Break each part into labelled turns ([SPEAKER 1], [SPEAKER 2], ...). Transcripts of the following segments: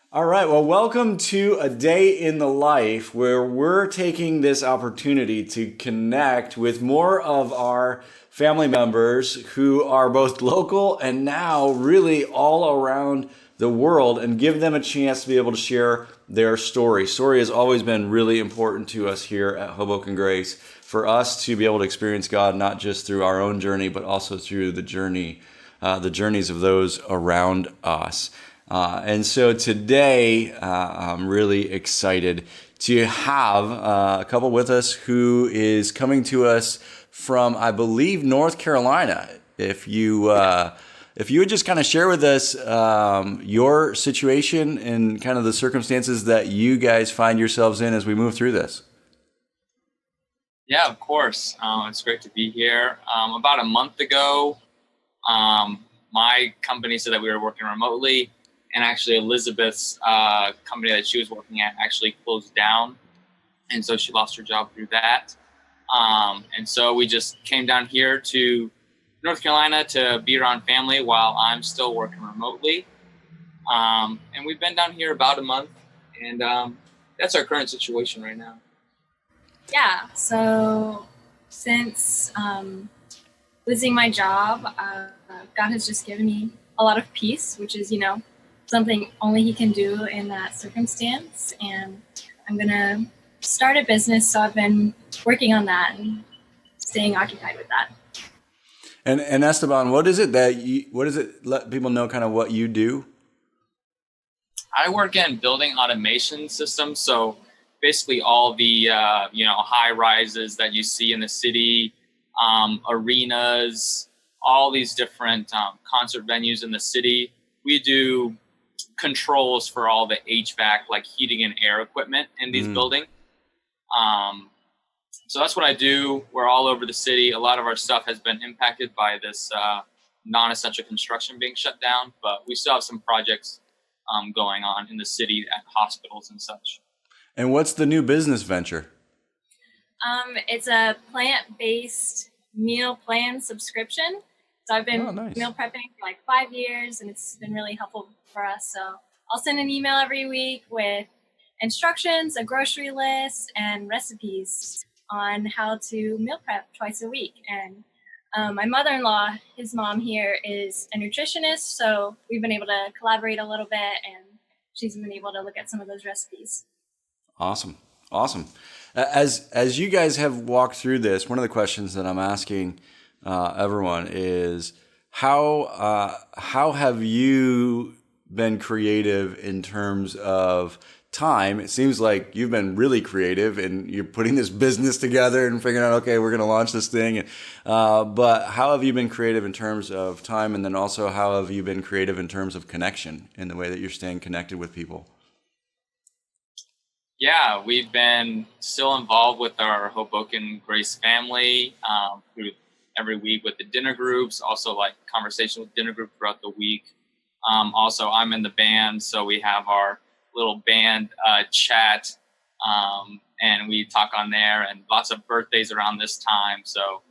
[SPEAKER 1] All right. Well, welcome to a day in the life where we're taking this opportunity to connect with more of our family members who are both local and now really all around the world and give them a chance to be able to share their story. Story has always been really important to us here at Hoboken Grace for us to be able to experience God not just through our own journey, but also through the journeys of those around us. And so today, I'm really excited to have a couple with us who is coming to us from, I believe, North Carolina. If you would just kind of share with us your situation and kind of the circumstances that you guys find yourselves in as we move through this.
[SPEAKER 2] Yeah, of course. It's great to be here. About a month ago, my company said that we were working remotely, and actually Elizabeth's company that she was working at actually closed down, and so she lost her job through that. And so we just came down here to North Carolina to be around family while I'm still working remotely. And we've been down here about a month, and that's our current situation right now.
[SPEAKER 3] Yeah, so since losing my job, God has just given me a lot of peace, which is, something only He can do in that circumstance. And I'm going to start a business, so I've been working on that and staying occupied with that.
[SPEAKER 1] And Esteban, what is it? Let people know kind of what you do.
[SPEAKER 2] I work in building automation systems, so basically all the high rises that you see in the city, arenas, all these different concert venues in the city. We do controls for all the HVAC, like heating and air equipment in these buildings. So that's what I do. We're all over the city. A lot of our stuff has been impacted by this non-essential construction being shut down, but we still have some projects going on in the city at hospitals and such.
[SPEAKER 1] And what's the new business venture?
[SPEAKER 3] It's a plant-based meal plan subscription. So I've been meal prepping for like 5 years, and it's been really helpful for us. So I'll send an email every week with instructions, a grocery list, and recipes on how to meal prep twice a week. And my mother-in-law, his mom here, is a nutritionist, so we've been able to collaborate a little bit, and she's been able to look at some of those recipes.
[SPEAKER 1] Awesome. As you guys have walked through this, one of the questions that I'm asking everyone is how have you been creative in terms of time? It seems like you've been really creative and you're putting this business together and figuring out, okay, we're going to launch this thing. But how have you been creative in terms of time? And then also how have you been creative in terms of connection in the way that you're staying connected with people?
[SPEAKER 2] Yeah, we've been still involved with our Hoboken Grace family through every week with the dinner groups, also like conversation with dinner group throughout the week. Also, I'm in the band, so we have our little band chat, and we talk on there, and lots of birthdays around this time. So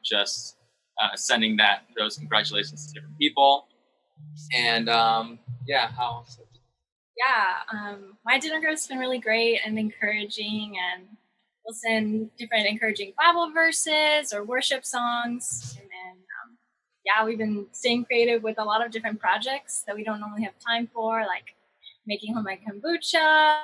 [SPEAKER 2] just sending those congratulations to different people. And how else?
[SPEAKER 3] Yeah, my dinner group's been really great and encouraging, and we'll send different encouraging Bible verses or worship songs. And then, we've been staying creative with a lot of different projects that we don't normally have time for, like making homemade kombucha,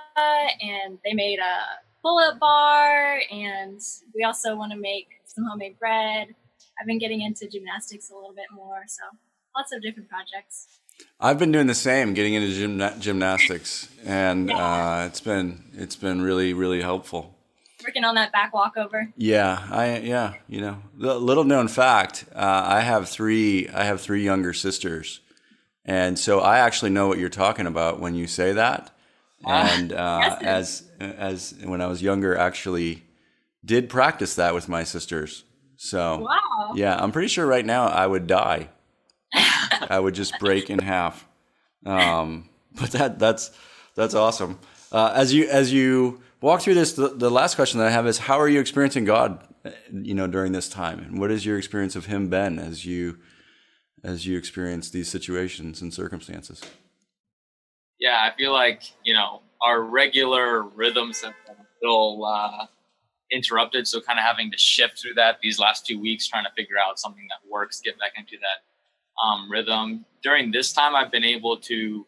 [SPEAKER 3] and they made a pull-up bar, and we also want to make some homemade bread. I've been getting into gymnastics a little bit more, so lots of different projects.
[SPEAKER 1] I've been doing the same, getting into gymnastics, and it's been really, really helpful.
[SPEAKER 3] Working on that back walkover.
[SPEAKER 1] The little known fact, I have three younger sisters, and so I actually know what you're talking about when you say that. And as when I was younger, actually did practice that with my sisters. So yeah, I'm pretty sure right now I would die. I would just break in half. But that's awesome. As you walk through this, the last question that I have is, how are you experiencing God, during this time? And what has your experience of Him been as you experience these situations and circumstances?
[SPEAKER 2] Yeah, I feel like, our regular rhythms have been a little interrupted. So kind of having to shift through that these last 2 weeks, trying to figure out something that works, get back into that rhythm. During this time, I've been able to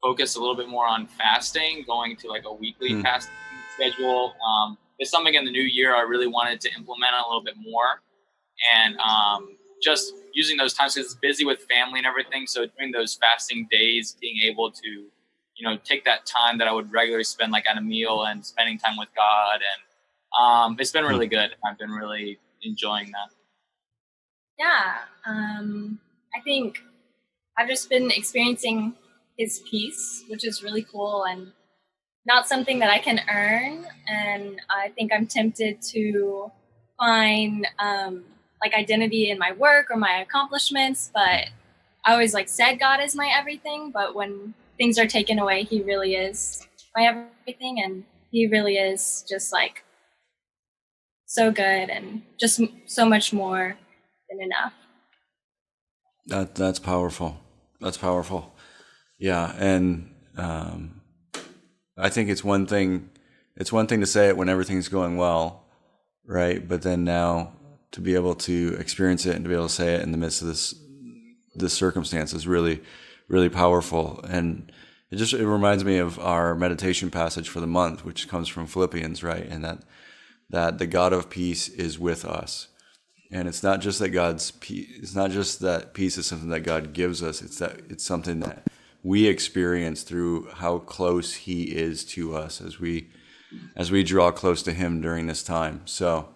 [SPEAKER 2] focus a little bit more on fasting, going to like a weekly fasting schedule. It's something in the new year I really wanted to implement a little bit more. And just using those times, because it's busy with family and everything. So during those fasting days, being able to, take that time that I would regularly spend like at a meal and spending time with God. And it's been really good. I've been really enjoying that.
[SPEAKER 3] Yeah. I think I've just been experiencing his peace, which is really cool and not something that I can earn. And I think I'm tempted to find like identity in my work or my accomplishments, but I always like said God is my everything, but when things are taken away, he really is my everything, and he really is just like so good and just so much more than enough.
[SPEAKER 1] That's powerful. That's powerful. Yeah, and I think it's one thing to say it when everything's going well, right? But then now to be able to experience it and to be able to say it in the midst of this circumstance is really, really powerful. And it reminds me of our meditation passage for the month, which comes from Philippians, right? And that the God of peace is with us. And it's not just that it's not just that peace is something that God gives us. It's something that we experience through how close he is to us as we draw close to him during this time. So,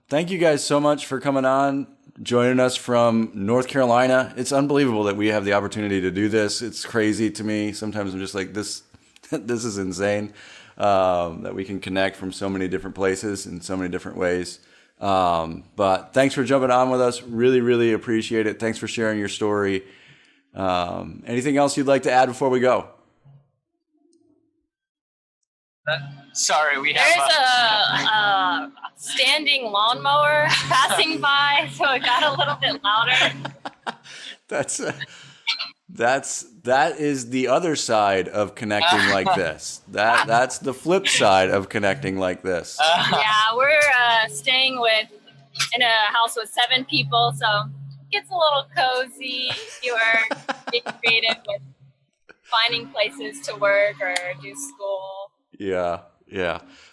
[SPEAKER 1] thank you guys so much for coming on, joining us from North Carolina. It's unbelievable that we have the opportunity to do this. It's crazy to me. Sometimes I'm just like, this is insane, that we can connect from so many different places in so many different ways. But thanks for jumping on with us. Really, really appreciate it. Thanks for sharing your story. Anything else you'd like to add before we go?
[SPEAKER 2] Sorry, we
[SPEAKER 3] There's
[SPEAKER 2] have
[SPEAKER 3] a standing lawnmower passing by, so it got a little bit louder.
[SPEAKER 1] That is the other side of connecting like this. That's the flip side of connecting like this.
[SPEAKER 3] Yeah, we're staying in a house with 7 people, so it gets a little cozy. We're being creative with finding places to work or do school.
[SPEAKER 1] Yeah.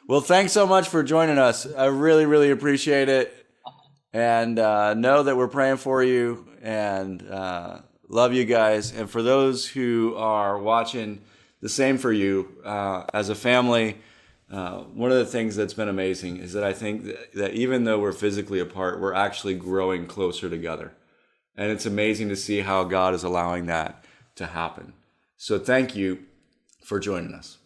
[SPEAKER 1] Well, thanks so much for joining us. I really, really appreciate it. And know that we're praying for you and love you guys. And for those who are watching, the same for you. As a family, one of the things that's been amazing is that I think that even though we're physically apart, we're actually growing closer together. And it's amazing to see how God is allowing that to happen. So thank you for joining us.